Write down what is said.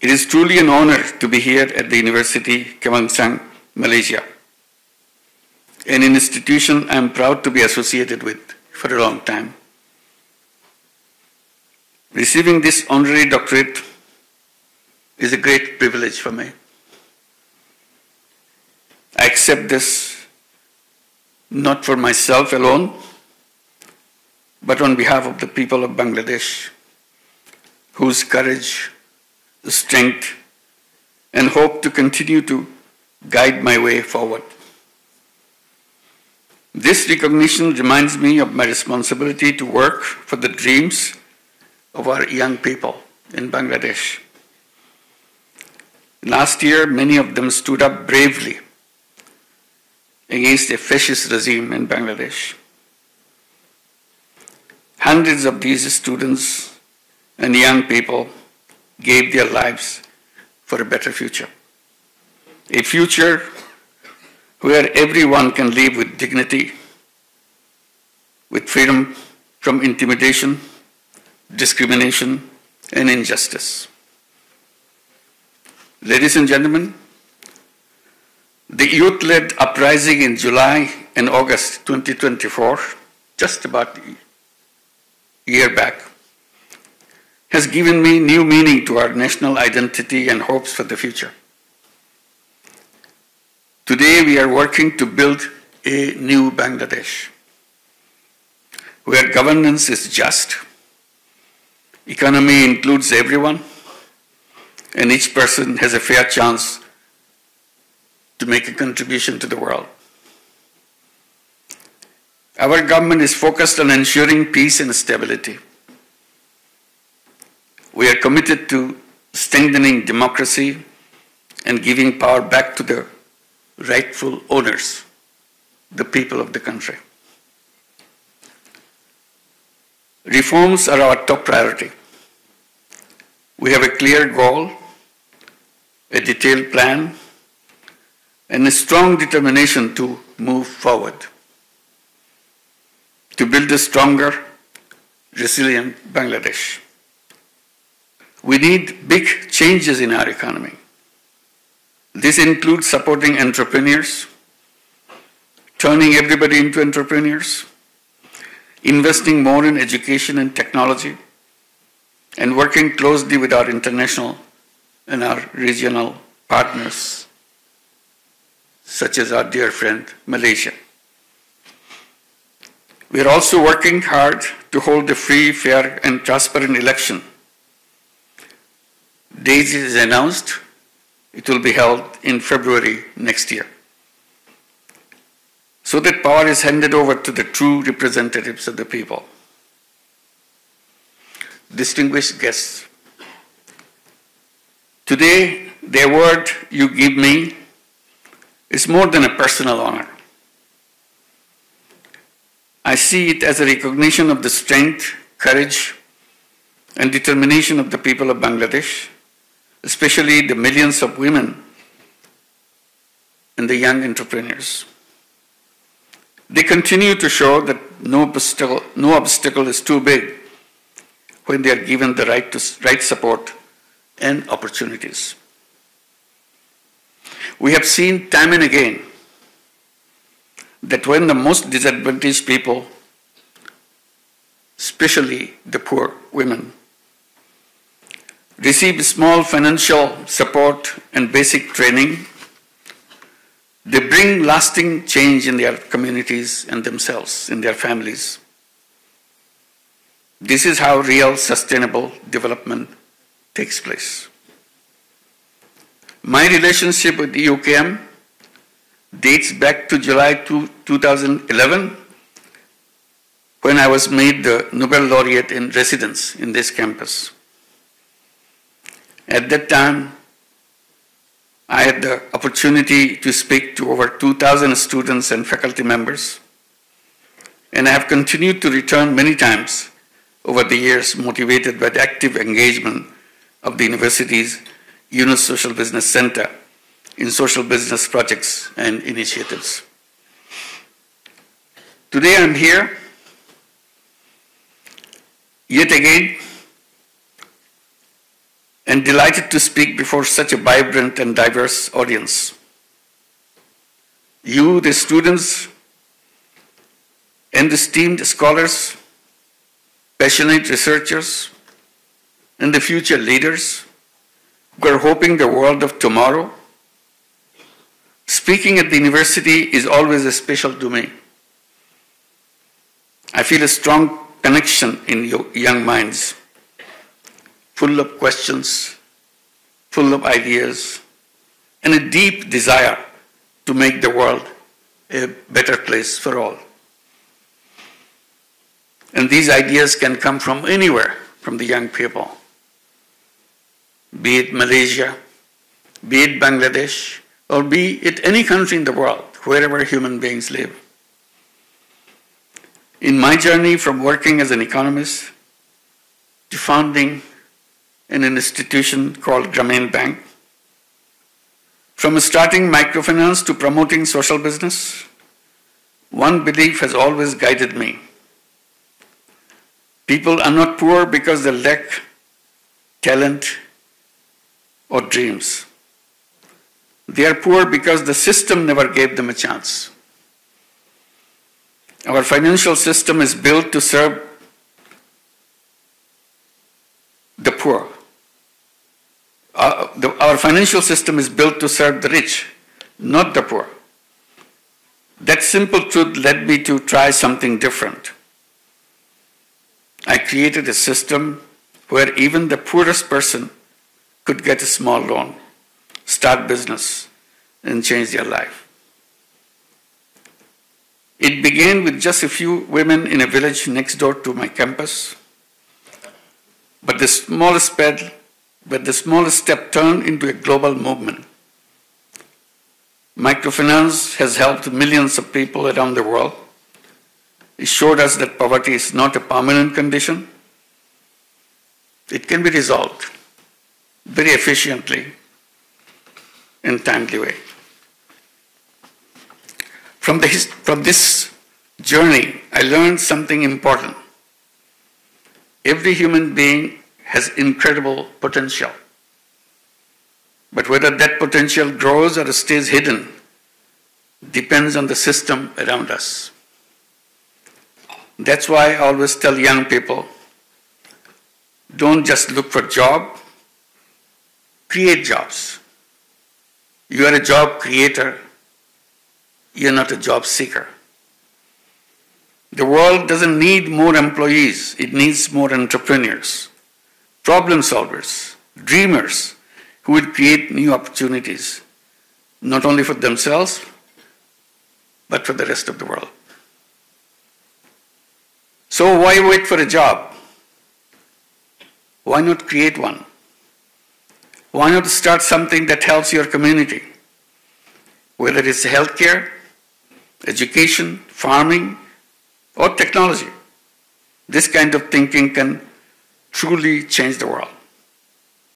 It is truly an honor to be here at the University Kebangsaan, Malaysia, an institution I am proud to be associated with for a long time. Receiving this honorary doctorate is a great privilege for me. I accept this not for myself alone, but on behalf of the people of Bangladesh, whose courage, strength, and hope to continue to guide my way forward. This recognition reminds me of my responsibility to work for the dreams of our young people in Bangladesh. Last year, many of them stood up bravely against a fascist regime in Bangladesh. Hundreds of these students and young people gave their lives for a better future. A future where everyone can live with dignity, with freedom from intimidation, discrimination, and injustice. Ladies and gentlemen, the youth-led uprising in July and August 2024, just about a year back, has given me new meaning to our national identity and hopes for the future. Today we are working to build a new Bangladesh, where governance is just, economy includes everyone, and each person has a fair chance to make a contribution to the world. Our government is focused on ensuring peace and stability. We are committed to strengthening democracy and giving power back to the rightful owners, the people of the country. Reforms are our top priority. We have a clear goal, a detailed plan, and a strong determination to move forward, to build a stronger, resilient Bangladesh. We need big changes in our economy. This includes supporting entrepreneurs, turning everybody into entrepreneurs, investing more in education and technology, and working closely with our international and our regional partners, such as our dear friend Malaysia. We are also working hard to hold a free, fair, and transparent election. Date is announced. It will be held in February next year, so that power is handed over to the true representatives of the people. Distinguished guests, today the award you give me is more than a personal honor. I see it as a recognition of the strength, courage, and determination of the people of Bangladesh, especially the millions of women and the young entrepreneurs. They continue to show that no obstacle is too big when they are given the right support and opportunities. We have seen time and again that when the most disadvantaged people, especially the poor women, receive small financial support and basic training, they bring lasting change in their communities and themselves, in their families. This is how real sustainable development takes place. My relationship with EUKM dates back to July 2011, when I was made the Nobel laureate in residence in this campus. At that time, I had the opportunity to speak to over 2,000 students and faculty members, and I have continued to return many times over the years, motivated by the active engagement of the university's Yunus Social Business Center in social business projects and initiatives. Today I'm here, yet again, and delighted to speak before such a vibrant and diverse audience. You, the students, and esteemed scholars, passionate researchers, and the future leaders who are hoping the world of tomorrow, speaking at the university is always special to me. I feel a strong connection in young minds, full of questions, full of ideas, and a deep desire to make the world a better place for all. And these ideas can come from anywhere, from the young people, be it Malaysia, be it Bangladesh, or be it any country in the world, wherever human beings live. In my journey from working as an economist to founding an institution called Grameen Bank, from starting microfinance to promoting social business, one belief has always guided me. People are not poor because they lack talent or dreams. They are poor because the system never gave them a chance. Our financial system is built to serve the poor. Our financial system is built to serve the rich, not the poor. That simple truth led me to try something different. I created a system where even the poorest person could get a small loan, start business, and change their life. It began with just a few women in a village next door to my campus, but the smallest step turned into a global movement. Microfinance has helped millions of people around the world. It showed us that poverty is not a permanent condition. It can be resolved very efficiently in a timely way. From this journey, I learned something important. Every human being has incredible potential. But whether that potential grows or stays hidden depends on the system around us. That's why I always tell young people, don't just look for a job, create jobs. You are a job creator, you're not a job seeker. The world doesn't need more employees, it needs more entrepreneurs, problem solvers, dreamers who will create new opportunities, not only for themselves, but for the rest of the world. So why wait for a job? Why not create one? Why not start something that helps your community? Whether it's healthcare, education, farming, or technology. This kind of thinking can truly change the world.